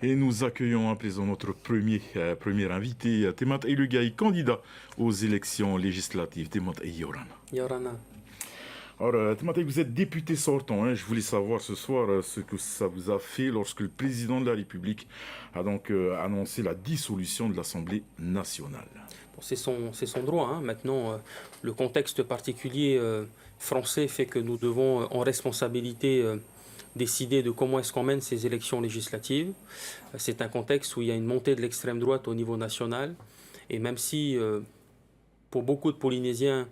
Et nous accueillons à présent notre premier invité, Temat Elugai, candidat aux élections législatives. Temat Yorana. Yorana. Alors, Temat, vous êtes député sortant. Je voulais savoir ce soir ce que ça vous a fait lorsque le président de la République a donc annoncé la dissolution de l'Assemblée nationale. Bon, c'est son droit. Maintenant, le contexte particulier français fait que nous devons, en responsabilité, décider de comment est-ce qu'on mène ces élections législatives. C'est un contexte où il y a une montée de l'extrême droite au niveau national. Et même si, pour beaucoup de Polynésiens,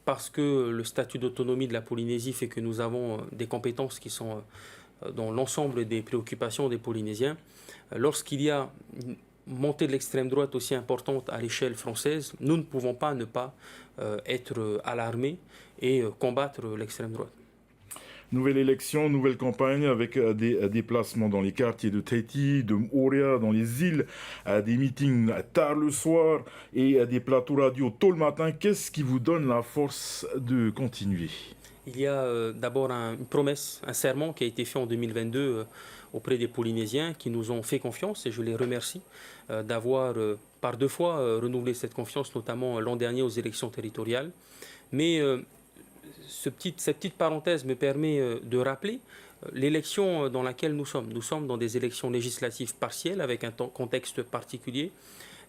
parce que le statut d'autonomie de la Polynésie fait que nous avons des compétences qui sont dans l'ensemble des préoccupations des Polynésiens, lorsqu'il y a une montée de l'extrême droite aussi importante à l'échelle française, nous ne pouvons pas ne pas être alarmés et combattre l'extrême droite. Nouvelle élection, nouvelle campagne avec des déplacements dans les quartiers de Tahiti, de Moorea, dans les îles, des meetings tard le soir et des plateaux radio tôt le matin. Qu'est-ce qui vous donne la force de continuer ? Il y a d'abord une promesse, un serment qui a été fait en 2022 auprès des Polynésiens qui nous ont fait confiance et je les remercie d'avoir par deux fois renouvelé cette confiance, notamment l'an dernier aux élections territoriales. Mais cette petite parenthèse me permet de rappeler l'élection dans laquelle nous sommes. Nous sommes dans des élections législatives partielles avec un contexte particulier.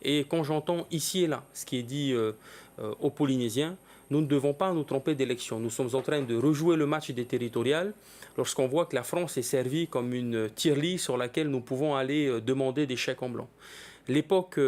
Et quand j'entends ici et là ce qui est dit aux Polynésiens, nous ne devons pas nous tromper d'élection. Nous sommes en train de rejouer le match des territoriales lorsqu'on voit que la France est servie comme une tirelire sur laquelle nous pouvons aller demander des chèques en blanc. L'époque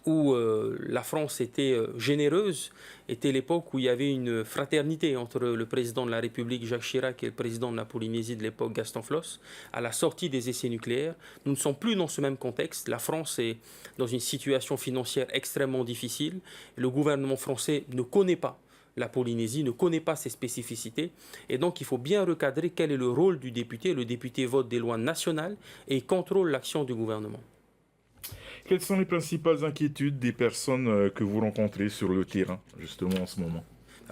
où la France était généreuse était l'époque où il y avait une fraternité entre le président de la République Jacques Chirac et le président de la Polynésie de l'époque Gaston Flosse à la sortie des essais nucléaires. Nous ne sommes plus dans ce même contexte. La France est dans une situation financière extrêmement difficile. Le gouvernement français ne connaît pas la Polynésie, ne connaît pas ses spécificités. Et donc, il faut bien recadrer quel est le rôle du député. Le député vote des lois nationales et contrôle l'action du gouvernement. Quelles sont les principales inquiétudes des personnes que vous rencontrez sur le terrain, justement, en ce moment ?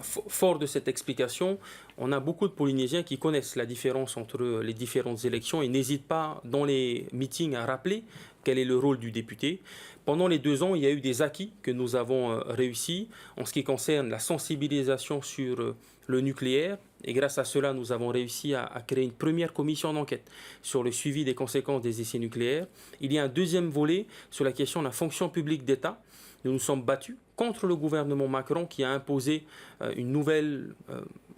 Fort de cette explication, on a beaucoup de Polynésiens qui connaissent la différence entre les différentes élections et n'hésitent pas dans les meetings à rappeler quel est le rôle du député. Pendant les 2 ans, il y a eu des acquis que nous avons réussi en ce qui concerne la sensibilisation sur le nucléaire. Et grâce à cela, nous avons réussi à créer une première commission d'enquête sur le suivi des conséquences des essais nucléaires. Il y a un deuxième volet sur la question de la fonction publique d'État. Nous nous sommes battus contre le gouvernement Macron qui a imposé une nouvelle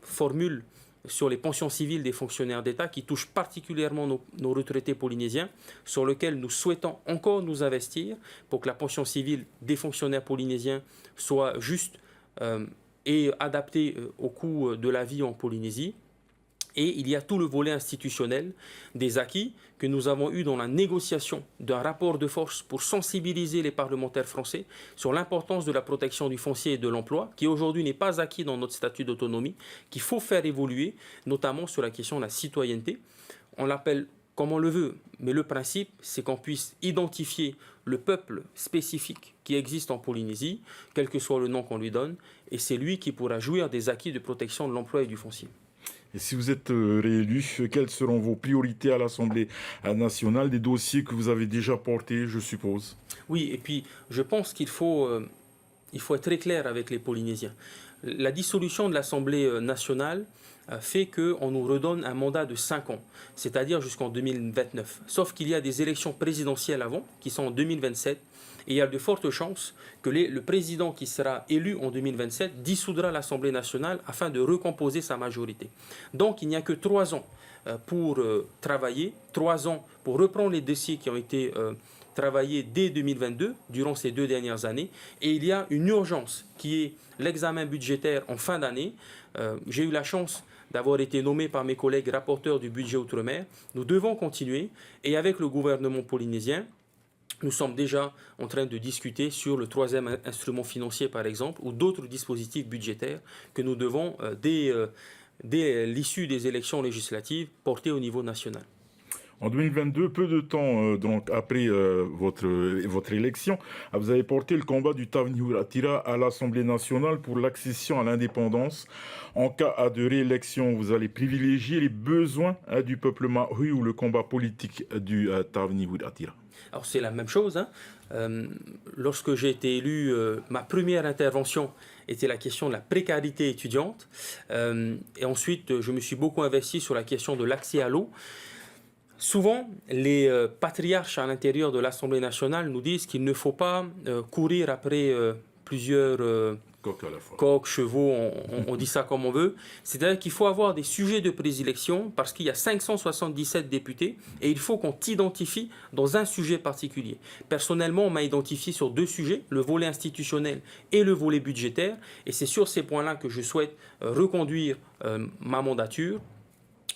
formule sur les pensions civiles des fonctionnaires d'État qui touche particulièrement nos retraités polynésiens, sur lequel nous souhaitons encore nous investir pour que la pension civile des fonctionnaires polynésiens soit juste et adaptée au coût de la vie en Polynésie. Et il y a tout le volet institutionnel des acquis que nous avons eu dans la négociation d'un rapport de force pour sensibiliser les parlementaires français sur l'importance de la protection du foncier et de l'emploi, qui aujourd'hui n'est pas acquis dans notre statut d'autonomie, qu'il faut faire évoluer, notamment sur la question de la citoyenneté. On l'appelle comme on le veut, mais le principe, c'est qu'on puisse identifier le peuple spécifique qui existe en Polynésie, quel que soit le nom qu'on lui donne, et c'est lui qui pourra jouir des acquis de protection de l'emploi et du foncier. Et si vous êtes réélu, quelles seront vos priorités à l'Assemblée nationale, des dossiers que vous avez déjà portés, je suppose ? Oui, et puis je pense qu'il faut être très clair avec les Polynésiens. La dissolution de l'Assemblée nationale fait qu'on nous redonne un mandat de 5 ans, c'est-à-dire jusqu'en 2029. Sauf qu'il y a des élections présidentielles avant, qui sont en 2027, et il y a de fortes chances que le président qui sera élu en 2027 dissoudra l'Assemblée nationale afin de recomposer sa majorité. Donc il n'y a que 3 ans pour travailler, 3 ans pour reprendre les dossiers qui ont été travaillés dès 2022, durant ces 2 dernières années, et il y a une urgence qui est l'examen budgétaire en fin d'année. J'ai eu la chance d'avoir été nommé par mes collègues rapporteurs du budget Outre-mer. Nous devons continuer, et avec le gouvernement polynésien, nous sommes déjà en train de discuter sur le 3e instrument financier, par exemple, ou d'autres dispositifs budgétaires que nous devons, dès l'issue des élections législatives, porter au niveau national. En 2022, peu de temps donc après votre élection, vous avez porté le combat du Tavenir Attira à l'Assemblée nationale pour l'accession à l'indépendance. En cas de réélection, vous allez privilégier les besoins du peuple mahoui ou le combat politique du Tavenir Attira. Alors c'est la même chose, hein. Lorsque j'ai été élu, ma première intervention était la question de la précarité étudiante. Et ensuite, je me suis beaucoup investi sur la question de l'accès à l'eau. Souvent, les patriarches à l'intérieur de l'Assemblée nationale nous disent qu'il ne faut pas courir après plusieurs Coq à la fois. coqs, chevaux, on dit ça comme on veut. C'est-à-dire qu'il faut avoir des sujets de prédilection parce qu'il y a 577 députés et il faut qu'on t'identifie dans un sujet particulier. Personnellement, on m'a identifié sur 2 sujets, le volet institutionnel et le volet budgétaire. Et c'est sur ces points-là que je souhaite reconduire ma mandature.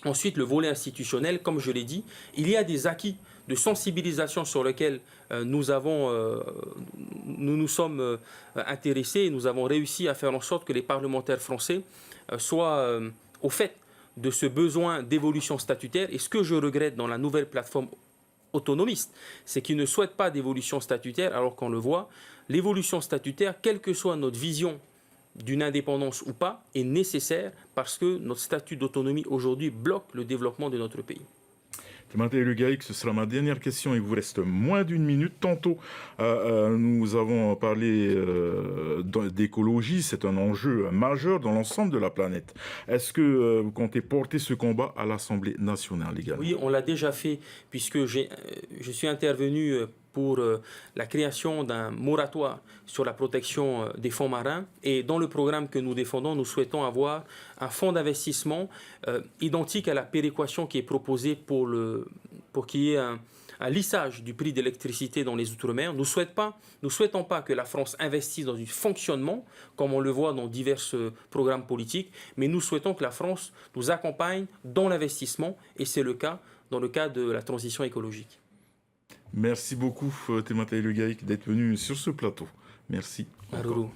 Ensuite, le volet institutionnel, comme je l'ai dit, il y a des acquis de sensibilisation sur lesquels nous nous sommes intéressés et nous avons réussi à faire en sorte que les parlementaires français soient au fait de ce besoin d'évolution statutaire. Et ce que je regrette dans la nouvelle plateforme autonomiste, c'est qu'ils ne souhaitent pas d'évolution statutaire, alors qu'on le voit, l'évolution statutaire, quelle que soit notre vision d'une indépendance ou pas, est nécessaire parce que notre statut d'autonomie aujourd'hui bloque le développement de notre pays. Timothée Legaïc, ce sera ma dernière question. Il vous reste moins d'une minute. Tantôt, nous avons parlé d'écologie. C'est un enjeu majeur dans l'ensemble de la planète. Est-ce que vous comptez porter ce combat à l'Assemblée nationale également? Oui, on l'a déjà fait puisque je suis intervenu pour la création d'un moratoire sur la protection des fonds marins. Et dans le programme que nous défendons, nous souhaitons avoir un fonds d'investissement identique à la péréquation qui est proposée pour qu'il y ait un lissage du prix d'électricité dans les Outre-mer. Nous ne souhaitons pas que la France investisse dans du fonctionnement, comme on le voit dans divers programmes politiques, mais nous souhaitons que la France nous accompagne dans l'investissement, et c'est le cas dans le cadre de la transition écologique. Merci beaucoup, Timothée Legaïc, d'être venu sur ce plateau. Merci. Maruru.